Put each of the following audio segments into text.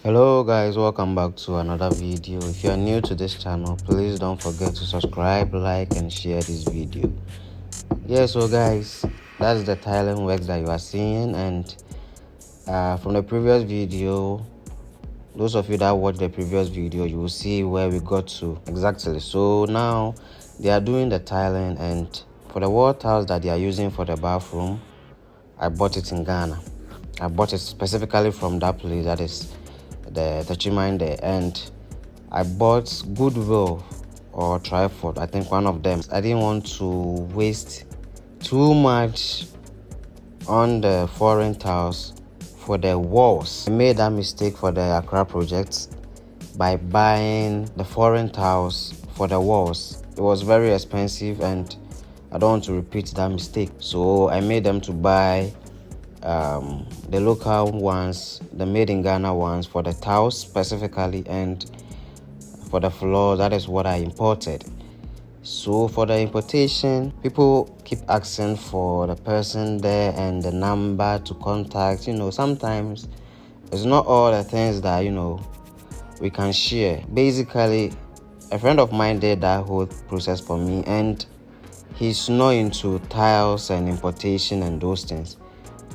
Hello guys, welcome back to another video. If you are new to this channel, please don't forget to subscribe, like and share this video. So guys, that's the tiling works that you are seeing, and from the previous video, those of you that watched the previous video, you will see where we got to exactly. So now they are doing the tiling, and for the wall tiles that they are using for the bathroom, I bought it in Ghana. I bought it specifically from that place, that is the Techiminde, and I bought Goodwill or Triford, I think one of them. I didn't want to waste too much on the foreign tiles for the walls. I made that mistake for the Accra project by buying the foreign tiles for the walls. It was very expensive and I don't want to repeat that mistake, so I made them to buy the local ones, the made in Ghana ones for the tiles specifically, and for the floor, that is what I imported. So for the importation, people keep asking for the person there and the number to contact. Sometimes it's not all the things that we can share. Basically, a friend of mine did that whole process for me, and he's not into tiles and importation and those things.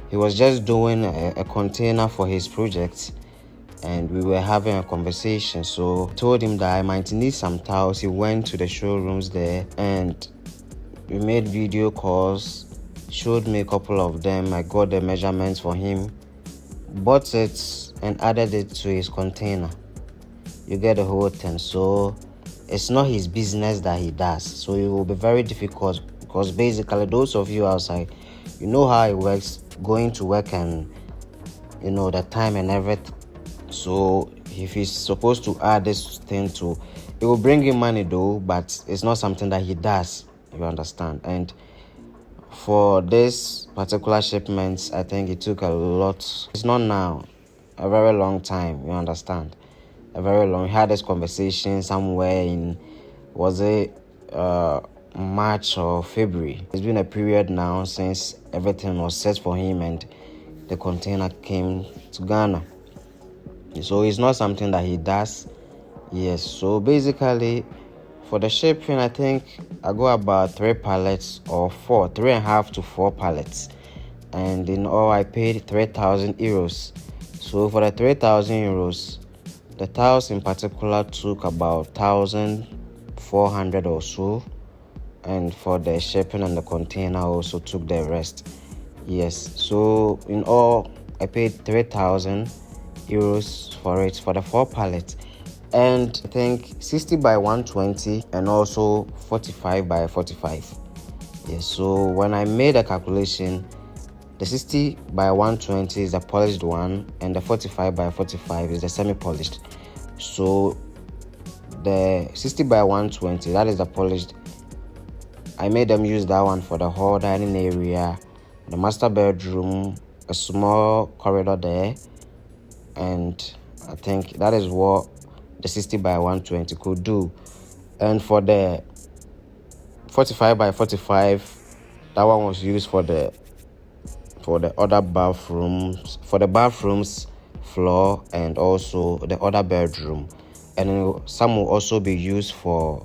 He was just doing a container for his project, and we were having a conversation. So I told him that I might need some tiles. He went to the showrooms there and we made video calls, showed me a couple of them. I got the measurements for him, bought it and added it to his container. You get the whole thing. So it's not his business that he does, so it will be very difficult, because basically those of you outside, you know how it works, going to work and the time and everything. So if he's supposed to add this thing to it, will bring him money though, but it's not something that he does, you understand. And for this particular shipment, I think it took a lot. It's not now, a very long time, you understand, a very long. We had this conversation somewhere in, was it March or February. It's been a period now since everything was set for him and the container came to Ghana. So it's not something that he does. Yes, so basically for the shipping, I think I go about 3 pallets or 3.5 to 4 pallets, and in all I paid 3,000 euros. So for the 3,000 euros, the tiles in particular took about 1,400 or so, and for the shipping and the container also took the rest. Yes, so in all I paid 3,000 euros for it, for the 4 pallets, and I think 60 by 120 and also 45 by 45. Yes, so when I made a calculation, the 60 by 120 is the polished one and the 45 by 45 is the semi-polished. So the 60 by 120, that is the polished, I made them use that one for the whole dining area, the master bedroom, a small corridor there, and I think that is what the 60 by 120 could do. And for the 45 by 45, that one was used for the other bathrooms, for the bathrooms floor and also the other bedroom, and some will also be used for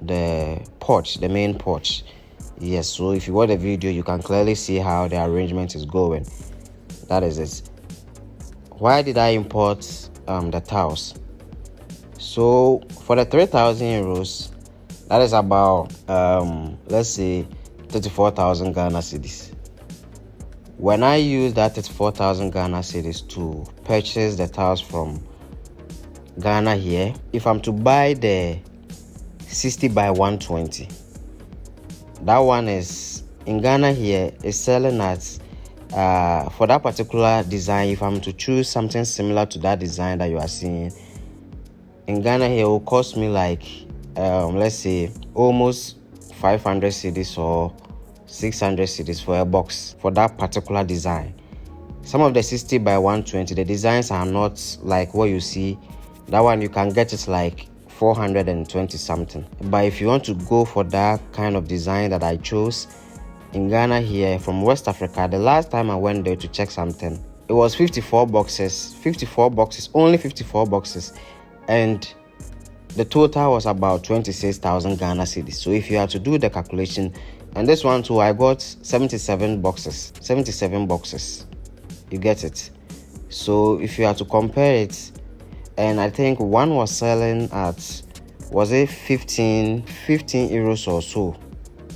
the porch, the main porch. Yes, so if you watch the video, you can clearly see how the arrangement is going. That is it. Why did I import the tiles? So for the 3,000 euros, that is about let's say 34,000 Ghana cedis. When I use that 34,000 Ghana cedis to purchase the tiles from Ghana here, if I'm to buy the 60 by 120, that one is in Ghana here is selling at for that particular design. If I'm to choose something similar to that design that you are seeing in Ghana here, it will cost me like let's say almost 500 cedis or 600 cedis for a box for that particular design. Some of the 60 by 120, the designs are not like what you see. That one you can get it like 420 something. But if you want to go for that kind of design that I chose in Ghana here from West Africa, the last time I went there to check something, it was 54 boxes, only 54 boxes, and the total was about 26,000 Ghana cedis. So if you have to do the calculation, and this one too, I got 77 boxes, you get it. So if you have to compare it, and I think one was selling at, was it 15 euros or so.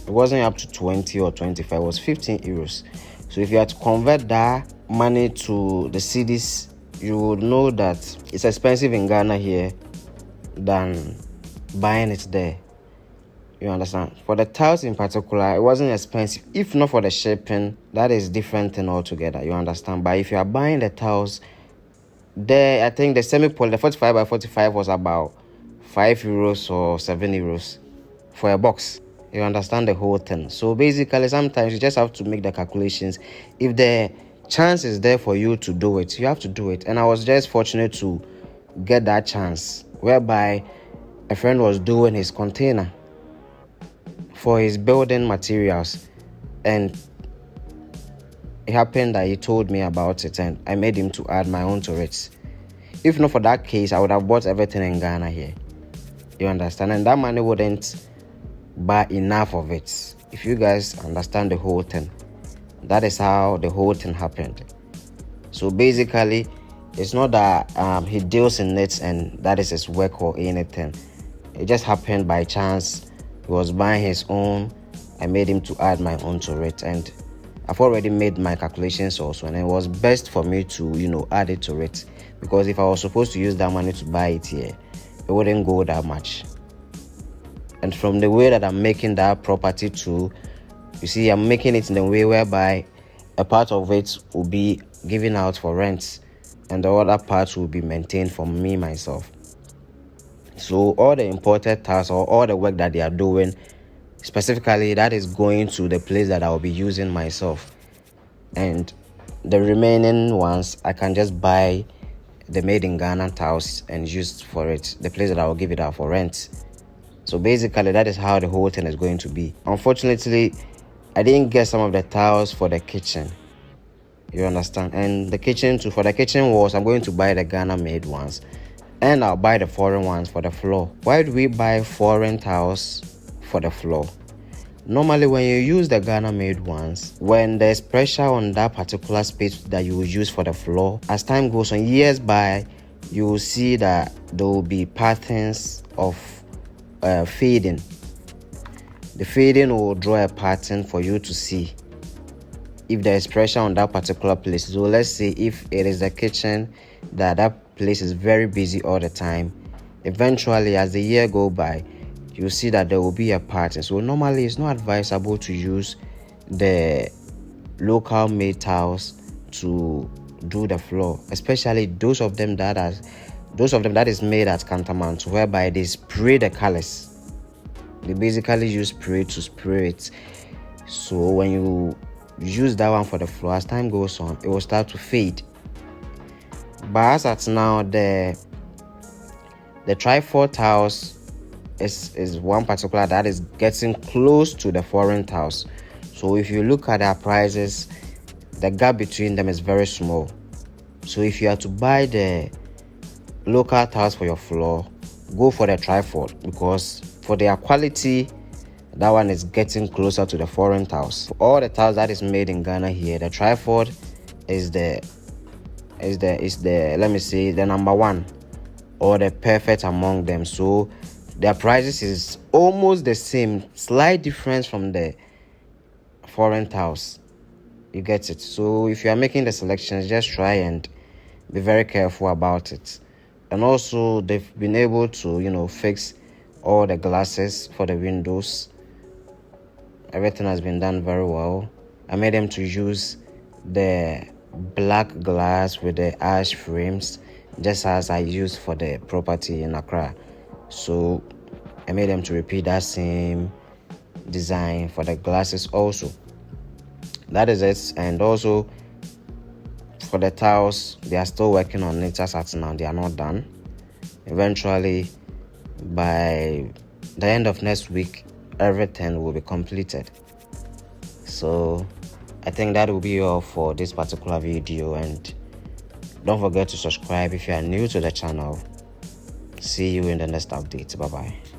It wasn't up to 20 or 25, it was 15 euros. So if you had to convert that money to the cedis, you would know that it's expensive in Ghana here than buying it there. You understand? For the tiles in particular, it wasn't expensive. If not for the shipping, that is different thing altogether. You understand? But if you are buying the tiles there, I think the semi-poly, the 45 by 45 was about 5 euros or 7 euros for a box. You understand the whole thing? So basically, sometimes you just have to make the calculations. If the chance is there for you to do it, you have to do it. And I was just fortunate to get that chance, whereby a friend was doing his container for his building materials, and it happened that he told me about it, and I made him to add my own to it. If not for that case, I would have bought everything in Ghana here. You understand? And that money wouldn't buy enough of it. If you guys understand the whole thing, that is how the whole thing happened. So basically, it's not that he deals in it and that is his work or anything. It just happened by chance. He was buying his own. I made him to add my own to it, and I've already made my calculations also, and it was best for me to add it to it, because if I was supposed to use that money to buy it here, it wouldn't go that much. And from the way that I'm making that property too, you see, I'm making it in a way whereby a part of it will be given out for rent and the other part will be maintained for me myself. So all the imported tasks or all the work that they are doing, specifically, that is going to the place that I will be using myself. And the remaining ones, I can just buy the made in Ghana tiles and use for it, the place that I will give it out for rent. So basically, that is how the whole thing is going to be. Unfortunately, I didn't get some of the tiles for the kitchen. You understand? And the kitchen too, for the kitchen walls, I'm going to buy the Ghana made ones. And I'll buy the foreign ones for the floor. Why do we buy foreign tiles for the floor? Normally, when you use the Ghana made ones, when there's pressure on that particular space that you will use for the floor, as time goes on, years by, you will see that there will be patterns of fading. The fading will draw a pattern for you to see if there is pressure on that particular place. So let's say if it is the kitchen, that place is very busy all the time, eventually as the year go by, you see that there will be a pattern. So normally it's not advisable to use the local made tiles to do the floor, especially those of them that is made at Cantonment, whereby they spray the colors. They basically use spray to spray it. So when you use that one for the floor, as time goes on, it will start to fade. But as at now, the Tri-4 tiles is one particular that is getting close to the foreign tiles. So if you look at their prices, the gap between them is very small. So if you are to buy the local tiles for your floor, go for the Tri-4, because for their quality, that one is getting closer to the foreign tiles. For all the tiles that is made in Ghana here, the Tri-4 is the let me say the number one or the perfect among them. So their prices is almost the same, slight difference from the foreign tiles. You get it? So if you are making the selections, just try and be very careful about it. And also, they've been able to fix all the glasses for the windows. Everything has been done very well. I made them to use the black glass with the ash frames, just as I used for the property in Accra. So I made them to repeat that same design for the glasses also. That is it. And also for the tiles, they are still working on it as at now. They are not done. Eventually, by the end of next week, everything will be completed. So I think that will be all for this particular video, and Don't forget to subscribe if you are new to the channel. See you in the next update. Bye bye.